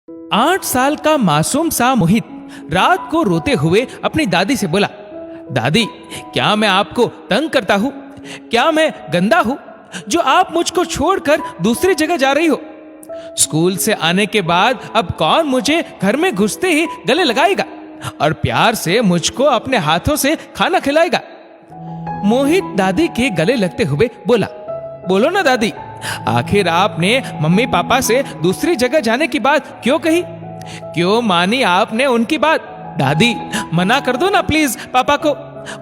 8 साल का मासूम सा मोहित रात को रोते हुए अपनी दादी से बोला, दादी, क्या मैं आपको तंग करता हूं? क्या मैं गंदा हूं जो आप मुझको छोड़कर दूसरी जगह जा रही हो? स्कूल से आने के बाद अब कौन मुझे घर में घुसते ही गले लगाएगा और प्यार से मुझको अपने हाथों से खाना खिलाएगा? मोहित दादी के गले लगते हुए बोला, बोलो ना दादी, आखिर आपने मम्मी पापा से दूसरी जगह जाने की बात क्यों कही? क्यों मानी आपने उनकी बात? दादी, मना कर दो ना प्लीज पापा को,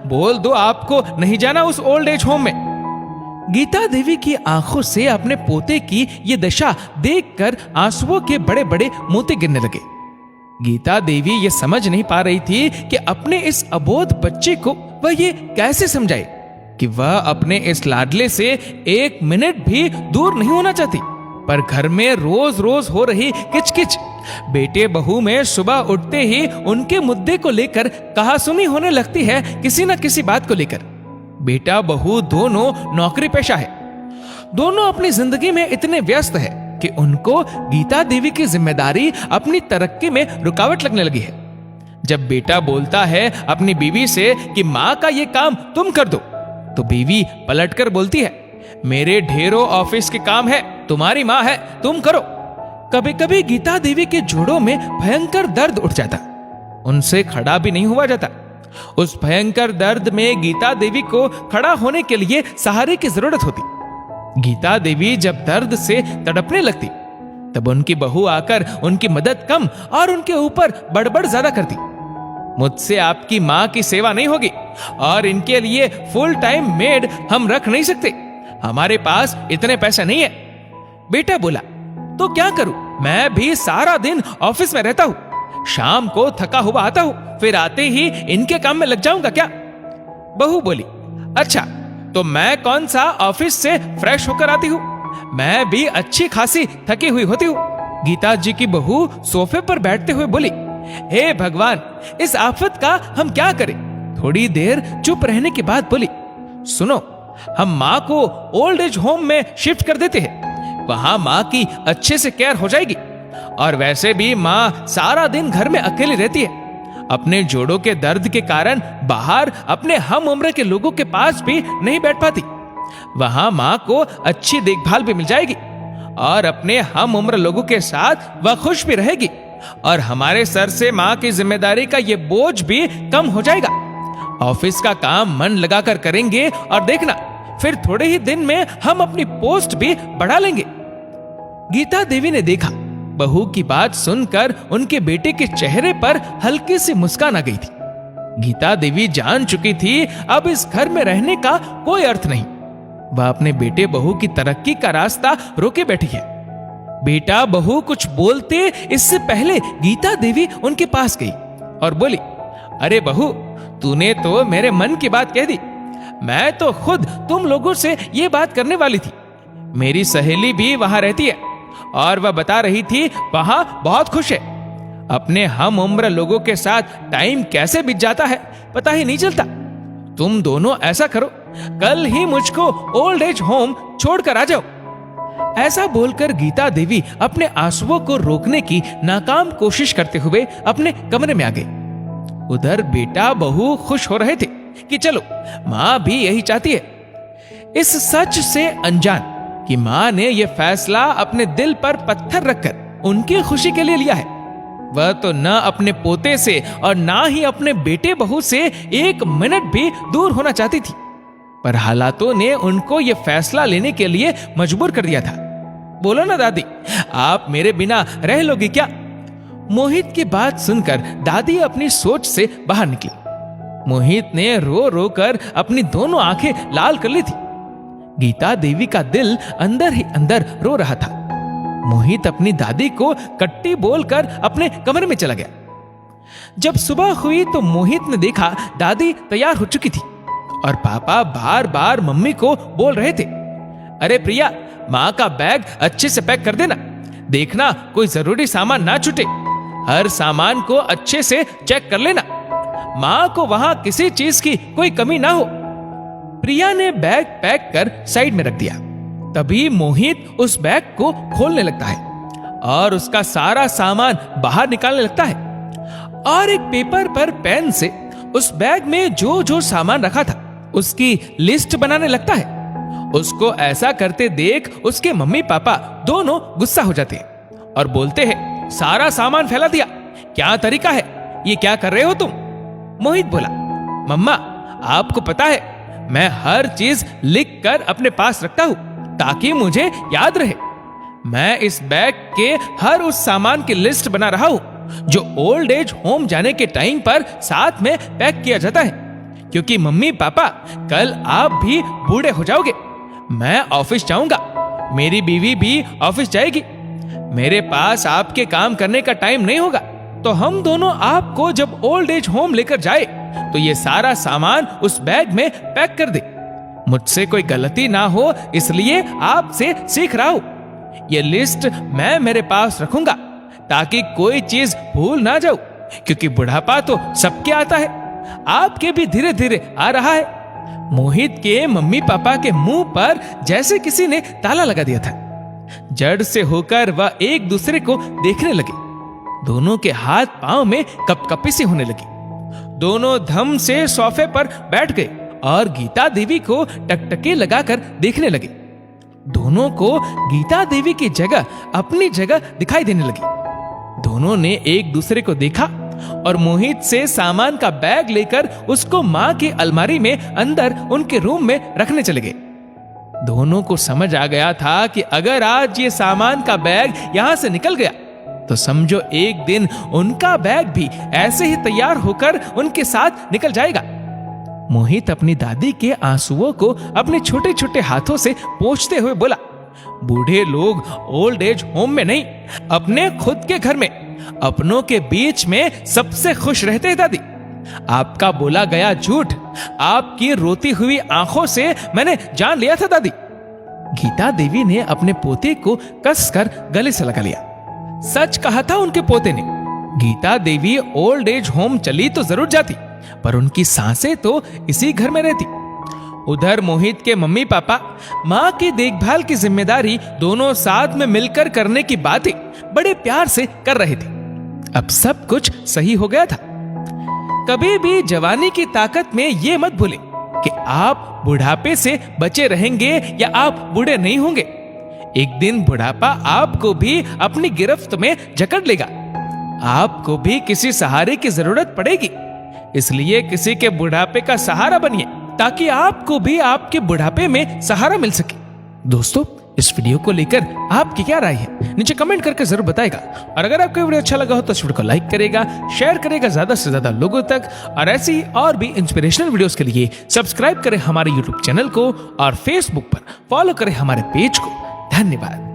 बोल दो आपको नहीं जाना उस ओल्ड एज होम में। गीता देवी की आंखों से अपने पोते की ये दशा देखकर आंसुओं के बड़े बड़े मोती गिरने लगे। गीता देवी ये समझ नहीं पा रही थी कि अपने इस अबोध बच्चे को वह ये कैसे समझाए कि वह अपने इस लाडले से एक मिनट भी दूर नहीं होना चाहती। पर घर में रोज रोज हो रही किचकिच, बेटे बहू में सुबह उठते ही उनके मुद्दे को लेकर कहासुनी होने लगती है किसी न किसी बात को लेकर। बेटा बहू दोनों नौकरी पेशा है, दोनों अपनी जिंदगी में इतने व्यस्त है कि उनको गीता देवी की जिम्मेदारी अपनी तरक्की में रुकावट लगने लगी है। जब बेटा बोलता है अपनी बीवी से कि माँ का ये काम तुम कर दो, तो बीवी पलटकर बोलती है, मेरे ढेरों ऑफिस के काम है, तुम्हारी माँ है, तुम करो। कभी कभी गीता देवी के जोड़ों में भयंकर दर्द उठ जाता, उनसे खड़ा भी नहीं हुआ जाता। उस भयंकर दर्द में गीता देवी को खड़ा होने के लिए सहारे की जरूरत होती। गीता देवी जब दर्द से तड़पने लगती, तब उनकी बहू आकर उनकी मदद कम और उनके ऊपर बड़बड़ ज्यादा करती। मुझसे आपकी माँ की सेवा नहीं होगी और इनके लिए फुल टाइम मेड हम रख नहीं सकते, हमारे पास इतने पैसे नहीं है। बेटा बोला, तो क्या करूं? मैं भी सारा दिन ऑफिस में रहता हूं, शाम को थका हुआ आता हूं, फिर आते ही इनके काम में लग जाऊंगा क्या? बहू बोली, अच्छा तो मैं कौन सा ऑफिस से फ्रेश होकर आती हूं, मैं भी अच्छी खासी थकी हुई होती हूं। गीता जी की बहू सोफे पर बैठते हुए बोली, हे भगवान, इस आफत का हम क्या करें? थोड़ी देर चुप रहने के बाद बोली, सुनो, हम माँ को ओल्ड एज होम में शिफ्ट कर देते हैं, वहां माँ की अच्छे से केयर हो जाएगी। और वैसे भी माँ सारा दिन घर में अकेली रहती है, अपने जोड़ों के दर्द के कारण बाहर अपने हम उम्र के लोगों के पास भी नहीं बैठ पाती। वहां माँ को अच्छी देखभाल भी मिल जाएगी और अपने हम उम्र लोगों के साथ वह खुश भी रहेगी और हमारे सर से माँ की जिम्मेदारी का ये बोझ भी कम हो जाएगा। ऑफिस का काम मन लगाकर करेंगे और देखना, फिर थोड़े ही दिन में हम अपनी पोस्ट भी बढ़ा लेंगे। गीता देवी ने देखा, बहू की बात सुनकर उनके बेटे के चेहरे पर हल्की सी मुस्कान आ गई थी। गीता देवी जान चुकी थी अब इस घर में रहने का कोई अर्थ नहीं। वह अपने बेटे बहू की तरक्की का रास्ता रोके बैठी है। बेटा बहू कुछ बोलते इससे पहले गीता देवी उनके पास गई और बोली, अरे बहू, तूने तो मेरे मन की बात कह दी, मैं तो खुद तुम लोगों से ये बात करने वाली थी। मेरी सहेली भी वहां रहती है और वह बता रही थी वहां बहुत खुश है, अपने हम उम्र लोगों के साथ टाइम कैसे बीत जाता है पता ही नहीं चलता। तुम दोनों ऐसा करो, कल ही मुझको ओल्ड एज होम छोड़कर आ जाओ। ऐसा बोलकर गीता देवी अपने आंसुओं को रोकने की नाकाम कोशिश करते हुए अपने कमरे में आ गई। उधर बेटा बहू खुश हो रहे थे कि चलो, माँ भी यही चाहती है। इस सच से अनजान कि माँ ने यह फैसला अपने दिल पर पत्थर रखकर उनकी खुशी के लिए लिया है। वह तो न अपने पोते से और ना ही अपने बेटे बहू से एक मिनट भी दूर होना चाहती थी, पर हालातों ने उनको यह फैसला लेने के लिए मजबूर कर दिया था। बोलो ना दादी, आप मेरे बिना रह लोगी क्या? मोहित की बात सुनकर दादी अपनी सोच से बाहर निकली। मोहित ने रो रो कर अपनी दोनों आंखें लाल कर ली थी। गीता देवी का दिल अंदर ही अंदर रो रहा था। मोहित अपनी दादी को कट्टी बोलकर अपने कमरे में चला गया। जब सुबह हुई तो मोहित ने देखा दादी तैयार हो चुकी थी और पापा बार बार मम्मी को बोल रहे थे, अरे प्रिया, माँ का बैग अच्छे से पैक कर देना, देखना कोई जरूरी सामान ना छूटे, हर सामान को अच्छे से चेक कर लेना, माँ को वहां किसी चीज की कोई कमी ना हो। प्रिया ने बैग पैक कर साइड में रख दिया। तभी मोहित उस बैग को खोलने लगता है और उसका सारा सामान बाहर निकालने लगता है और एक पेपर पर पेन से उस बैग में जो जो सामान रखा था उसकी लिस्ट बनाने लगता है। उसको ऐसा करते देख उसके मम्मी पापा दोनों गुस्सा हो जाते हैं और बोलते हैं, सारा सामान फैला दिया, क्या तरीका है, ये क्या कर रहे हो तुम? मोहित बोला, मम्मा आपको पता है मैं हर चीज लिख कर अपने पास रखता हूं ताकि मुझे याद रहे। मैं इस बैग के हर उस सामान की लिस्ट बना रहा हूं जो ओल्ड एज होम जाने के टाइम पर साथ में पैक किया जाता है, क्योंकि मम्मी पापा कल आप भी बूढ़े हो जाओगे। मैं ऑफिस जाऊंगा, मेरी बीवी भी ऑफिस जाएगी, मेरे पास आपके काम करने का टाइम नहीं होगा, तो हम दोनों आपको जब ओल्ड एज होम लेकर जाए तो ये सारा सामान उस बैग में पैक कर दे। मुझसे कोई गलती ना हो इसलिए आपसे सीख रहा हूं। ये लिस्ट मैं मेरे पास रखूंगा ताकि कोई चीज भूल ना जाऊं, क्योंकि बुढ़ापा तो सबके आता है, आपके भी धीरे धीरे आ रहा है। मोहित के मम्मी पापा के मुंह पर जैसे किसी ने ताला लगा दिया था। जड़ से होकर वह एक दूसरे को देखने लगे। दोनों के हाथ पांव में कपकपी सी होने लगी। दोनों धम से सोफे पर बैठ गए और गीता देवी को टकटके लगाकर देखने लगे। दोनों को गीता देवी की जगह अपनी जगह दिखाई देने लगी। दोनों ने एक दूसरे को देखा और मोहित से सामान का बैग लेकर उसको मां की अलमारी में अंदर उनके रूम में रखने चले गए। दोनों को समझ आ गया था कि अगर आज ये सामान का बैग यहां से निकल गया तो समझो एक दिन उनका बैग भी ऐसे ही तैयार होकर उनके साथ निकल जाएगा। मोहित अपनी दादी के आंसुओं को अपने छोटे छोटे हाथों से पोंछते हुए बोला, बूढ़े लोग ओल्ड एज होम में नहीं, अपने खुद के घर में अपनों के बीच में सबसे खुश रहते हैं दादी। आपका बोला गया झूठ आपकी रोती हुई आंखों से मैंने जान लिया था दादी। गीता देवी ने अपने पोते को कसकर गले से लगा लिया। सच कहा था उनके पोते ने। गीता देवी ओल्ड एज होम चली तो जरूर जाती, पर उनकी सांसें तो इसी घर में रहती। उधर मोहित के मम्मी पापा मां की देखभाल की जिम्मेदारी दोनों साथ में मिलकर करने की बातें बड़े प्यार से कर रहे थे। अब सब कुछ सही हो गया था। कभी भी जवानी की ताकत में ये मत भूले कि आप बुढ़ापे से बचे रहेंगे या आप बूढ़े नहीं होंगे। एक दिन बुढ़ापा आपको भी अपनी गिरफ्त में जकड़ लेगा। आपको भी किसी सहारे की जरूरत पड़ेगी, इसलिए किसी के बुढ़ापे का सहारा बनिए ताकि आपको भी आपके बुढ़ापे में सहारा मिल सके। दोस्तों, इस वीडियो को लेकर आपकी क्या राय है नीचे कमेंट करके जरूर बताएगा। और अगर आपको वीडियो अच्छा लगा हो तो इस वीडियो को लाइक करेगा, शेयर करेगा ज्यादा से ज्यादा लोगों तक। और ऐसी ही और भी इंस्पिरेशनल वीडियोस के लिए सब्सक्राइब करें हमारे यूट्यूब चैनल को और फेसबुक पर फॉलो करें हमारे पेज को। धन्यवाद।